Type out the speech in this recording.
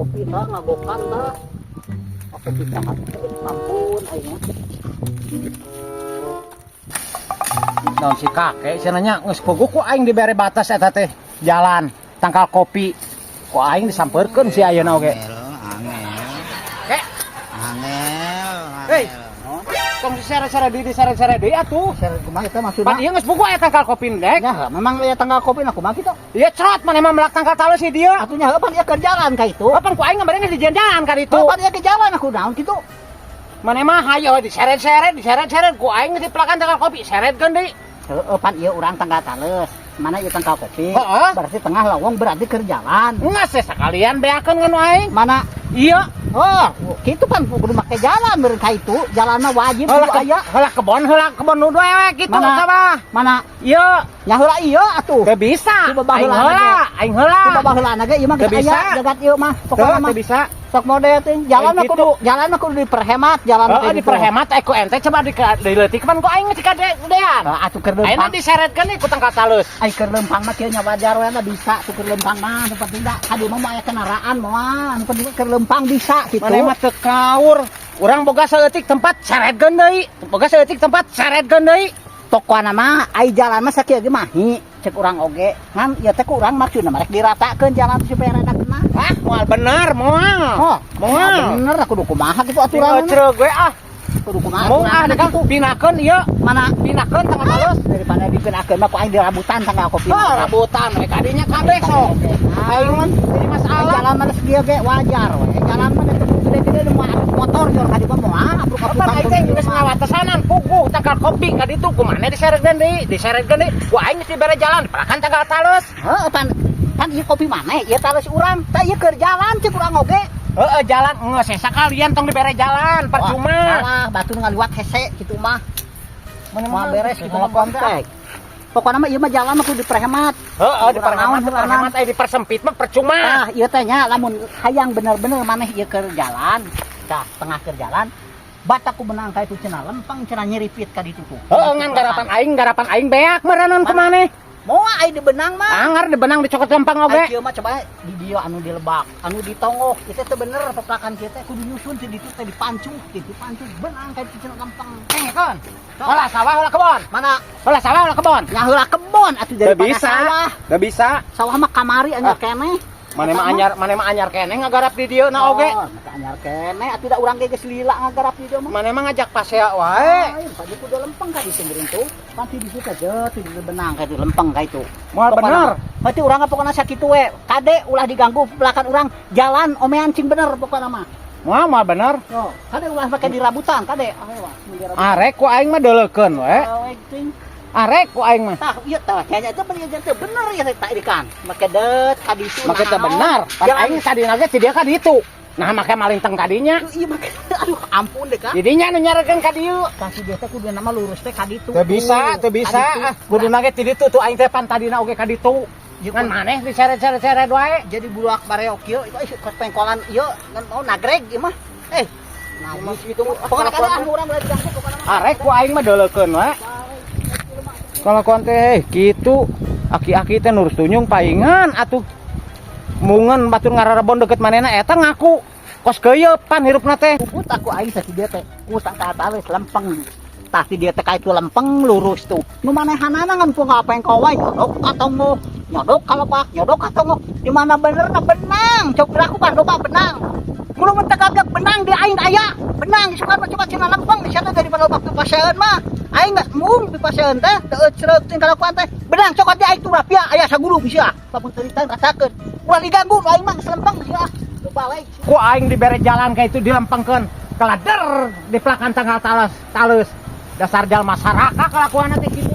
kopi dah ngagokan dah. Aku bisa ampun aing. Naon si kakek cenanya geus pogok ku aing dibere batas eta teh jalan tangkal kopi. Ku aing disampeurkeun si ayeuna oge. Kek, Angel. hei. Tong sere-sere deui atuh. Seret kumaha eta maksudna? Pan ieu geus pogok aya tangkal kopi dek. Ya, memang lihat tanggal kopi aku mah kitu. Ieu cerot maneh mah melak tangkal talus si dieu. Atunya heupan ieu keur jalan ka itu. Kapan ku aing ngabareng di jalan ka ditu. Heupan ieu ke jalan aku naon kitu. Maneh mah hayo diseret-seret ku aing di pelakan tangkal kopi seretkeun deui. Heupan ieu urang tanggal tales. Mana ieu tanggal kopi? Heeh. Berarti tengah lawang berarti keur jalan. Ngas sekalian beakeun ngan aing. Mana? Iya. Oh, kitu pan kudu make jalan meureun ka itu. Jalanna wajib kudu aya. Heula kebon nu dewe kitu Mana? sabah. Mana? Iya. Nya heula ieu atuh. Teu bisa. Coba Aing baheula heula, aing heula. Coba baheula ge ieu mah Teu geus bisa. aya jagat ieu mah. Teu Pokona mah teu bisa. sok model teh. Jalan Kayak kudu kudu diperhemat jalan Heeh, diperhemat ku ente coba dileutik pan ku aing cika dean. Atuh keur Ayeuna lempang. diseretkeun ieu ku tangkal talus. Ai keur lempang mah kieu nya wajar we mah bisa tuh keur lempang mah nu penting da hadi mah aya kendaraan mah nu penting keur lempang bisa kitu. Maneh mah teu kaur. Urang boga saeutik tempat seretkeun deui. Boga saeutik tempat seretkeun deui. Tokoana mah ai jalan mah sakieu ge mahi cek urang oge. Ngan ieu teh ku urang maksudna mah rek diratakeun jalan supaya rada kena. Ah, moal bener, moal. Oh, Moal. bener aku kudu kumaha kitu Aturan aturan. ceureuh gue ah. Kudu kumaha. Mau ah degang pinakeun ieu. Mana Pinakeun tanggal talus. daripada dipinakeun mah ku aing dirabutan tanggal kopi. Oh, rabutan mereka adinya kabeh sok. Aing mah jadi masalah. Jalan mana segieu ge wajar we. Jalan mana teu gede-gede mah motor jor ka dieu mah Kapan aing teh geus ngawatesanan puguh tanggal kopi ka ditu kumaneh diseretkeun deui. Ku aing geus dibere jalan pelakan tanggal talus. Heeh pan ieu kopi maneh ieu talus urang. Tah ieu keur jalan cek urang oge. Heeh, jalan geus sakalian tong dibere jalan percuma. Salah batur ngaliwat hese kitu mah. Mah beres kitu mah kontak. kontak. Pokokna mah ieu mah jalan mah kudu diperhemat. Heeh, diperhemat aya dipersempit mah percuma. Tah ieu teh nya lamun hayang bener-bener maneh ieu keur jalan, tah tengah keur jalan, batak ku menang ka itu cenah lempeng cenah nyeripit ka ditu tuh. Heeh, ngan garapan aing beak meureun kumaneh. Moal ai di benang mah. Anggar di benang dicokot lempang oge. Ai kieu mah coba di dieu anu dilebak, anu ditongok, itu teh bener peplakan kieu teh kudu nyusun ti ditu teh dipancuh, benang ka itu cenah lempeng. Kan. Heula sawah heula kebon. Mana? Heula sawah heula kebon. Nya heula kebon atuh Teu daripada bisa. sawah. Teu bisa. Sawah mah kamari anyar keneh. Maneh mah anyar keneh ngagarap di dieu na oge. Oh, maka anyar keneh atuh da urang ge geus lila ngagarap di dieu mah. Maneh mah ngajak pasea wae. Ai, padi kudu lempeng ka ditu meureun tuh. Pasti di situ aja tuh di benang ka di lempeng ka itu. Moal bener. Berarti urang pokona sakitu we. Kade ulah diganggu belakang urang jalan omean cing bener pokona mah. Moal bener. Yo, kade ulah make dirabutan kade. Arek ku aing mah deuleukeun we. Arek ku aing mah. Tah ieu tah kayaknya itu bener ya tak ikan. Make det ka ditu. Make teh bener. Pan aing sadina ge ti dia ka ditu. Nah make malinteng ka dinya. Iya make aduh ampun deh ka. Didinya nu nyarekeun ka dieu. Kasih dia teh kudu nama lurus teh ka ditu. Teu bisa. Kuduna ge ti ditu tuh aing teh pan tadina oge ka ditu. Ngan maneh diseret-seret wae. Jadi budak bareok ieu itu pengkolan ieu ngan mau nagreg ieu mah. Nah, gitu. Pokona kada urang ulah diganggu pokona mah. Arek ku aing mah deuleukeun we. Kalakuan teh kitu. Aki-aki teh nurus tunyung paingan atuh. Mungan batur ngararebon deket manehna eta ngaku. Kos keuyepan hirupna teh. Puput aku aing teh dia teh. Ku tangkatalis lempeng. Tah si dia teh ka itu lempeng lurus tuh. Nu manehanana ngan ku ngapeng kawai nyodok katongo. Nyodok kalepak, nyodok katongo. Di mana benerna benang. Cok aku bandoba benang. Mun mun teh kagak benang di aing aya. Benang suka coba cina lempeng di sana dari mana waktu paseun mah. Aing geus mung di paseun teh teu cereuh teh kalakuan teh. Benang cokot di aing tuh rapia aya saguru bisa. Lamun cerita rasakeun. Ulah diganggu aing mah geus lempeng bisa. Balik. Ku aing dibere jalan ka itu dilempengkeun. Kalader di pelakan tanggal talus. Dasar jalma saraka kalakuanna teh kitu.